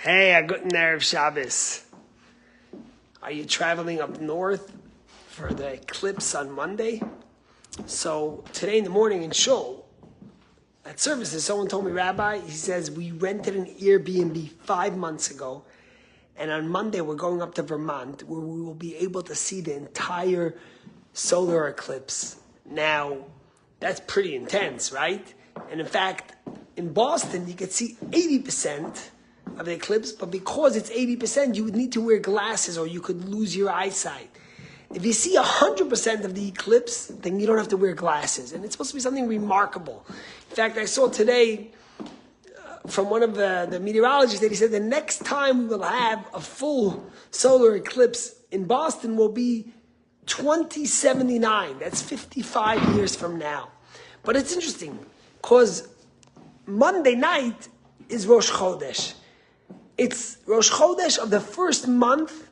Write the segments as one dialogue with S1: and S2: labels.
S1: Hey, a good Erev Shabbos. Are you traveling up north for the eclipse on Monday? So today in the morning in Shul, at services, someone told me, Rabbi, he says, we rented an Airbnb 5 months ago, and on Monday we're going up to Vermont where we will be able to see the entire solar eclipse. Now, that's pretty intense, right? And in fact, in Boston, you could see 80% of the eclipse, but because it's 80%, you would need to wear glasses or you could lose your eyesight. If you see 100% of the eclipse, then you don't have to wear glasses. And it's supposed to be something remarkable. In fact, I saw today from one of the meteorologists that he said the next time we will have a full solar eclipse in Boston will be 2079. That's 55 years from now. But it's interesting because Monday night is Rosh Chodesh. It's Rosh Chodesh of the first month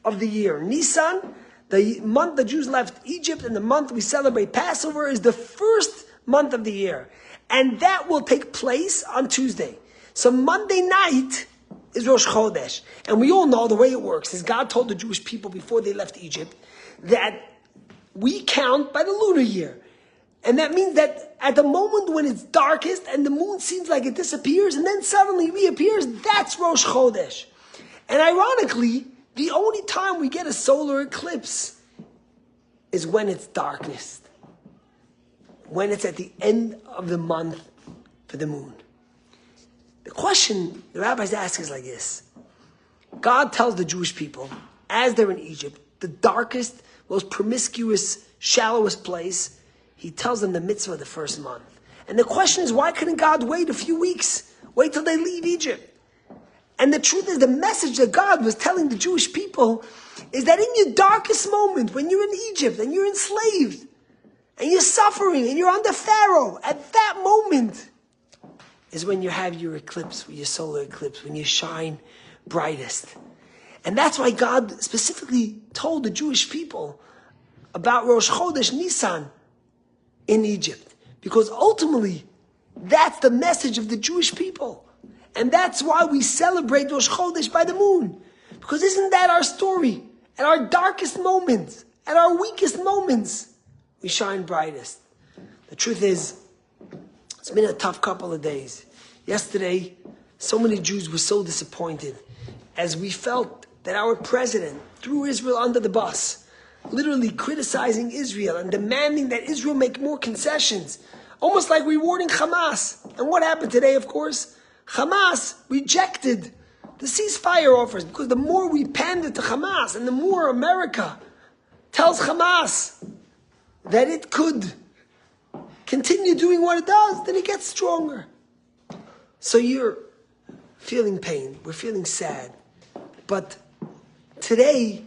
S1: of the year. Nisan, the month the Jews left Egypt, and the month we celebrate Passover is the first month of the year. And that will take place on Tuesday. So Monday night is Rosh Chodesh. And we all know the way it works is God told the Jewish people before they left Egypt that we count by the lunar year. And that means that at the moment when it's darkest and the moon seems like it disappears and then suddenly reappears, that's Rosh Chodesh. And ironically, the only time we get a solar eclipse is when it's darkest. When it's at the end of the month for the moon. The question the rabbis ask is like this. God tells the Jewish people, as they're in Egypt, the darkest, most promiscuous, shallowest place, he tells them the mitzvah of the first month. And the question is, why couldn't God wait a few weeks? Wait till they leave Egypt? And the truth is, the message that God was telling the Jewish people is that in your darkest moment, when you're in Egypt and you're enslaved, and you're suffering, and you're under Pharaoh, at that moment is when you have your eclipse, your solar eclipse, when you shine brightest. And that's why God specifically told the Jewish people about Rosh Chodesh Nisan in Egypt. Because ultimately, that's the message of the Jewish people. And that's why we celebrate Rosh Chodesh by the moon. Because isn't that our story? At our darkest moments, at our weakest moments, we shine brightest. The truth is, it's been a tough couple of days. Yesterday, so many Jews were so disappointed as we felt that our president threw Israel under the bus, literally criticizing Israel and demanding that Israel make more concessions, almost like rewarding Hamas. And what happened today, of course? Hamas rejected the ceasefire offers because the more we pander to Hamas and the more America tells Hamas that it could continue doing what it does, then it gets stronger. So you're feeling pain. We're feeling sad. But today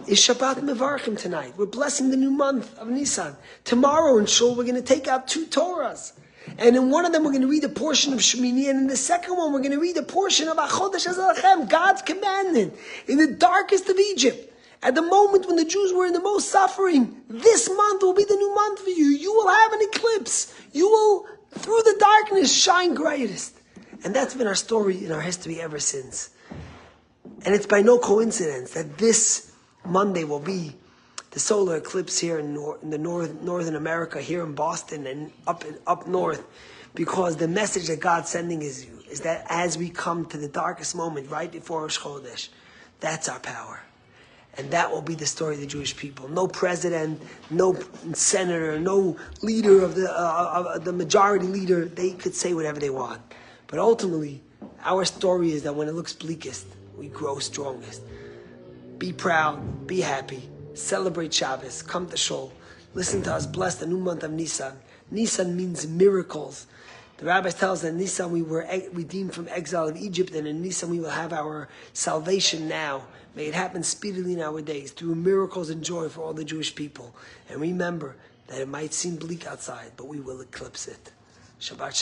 S1: is Shabbat Mevarchim tonight. We're blessing the new month of Nisan. Tomorrow in Shul, we're going to take out 2 Torahs. And in one of them, we're going to read a portion of Shemini. And in the second one, we're going to read a portion of Achodesh Hazalachem, God's commandment. In the darkest of Egypt, at the moment when the Jews were in the most suffering, this month will be the new month for you. You will have an eclipse. You will, through the darkness, shine brightest. And that's been our story in our history ever since. And it's by no coincidence that this Monday will be the solar eclipse here in Northern America, here in Boston and up north, because the message that God's sending is that as we come to the darkest moment right before Rosh Chodesh, that's our power. And that will be the story of the Jewish people. No president, no senator, no leader of the majority leader, they could say whatever they want. But ultimately, our story is that when it looks bleakest, we grow strongest. Be proud, be happy, celebrate Shabbos, come to Shul, listen to us, bless the new month of Nisan. Nisan means miracles. The rabbis tell us that in Nisan we were redeemed from exile of Egypt, and in Nisan we will have our salvation now. May it happen speedily in our days, through miracles and joy for all the Jewish people. And remember that it might seem bleak outside, but we will eclipse it. Shabbat Shalom.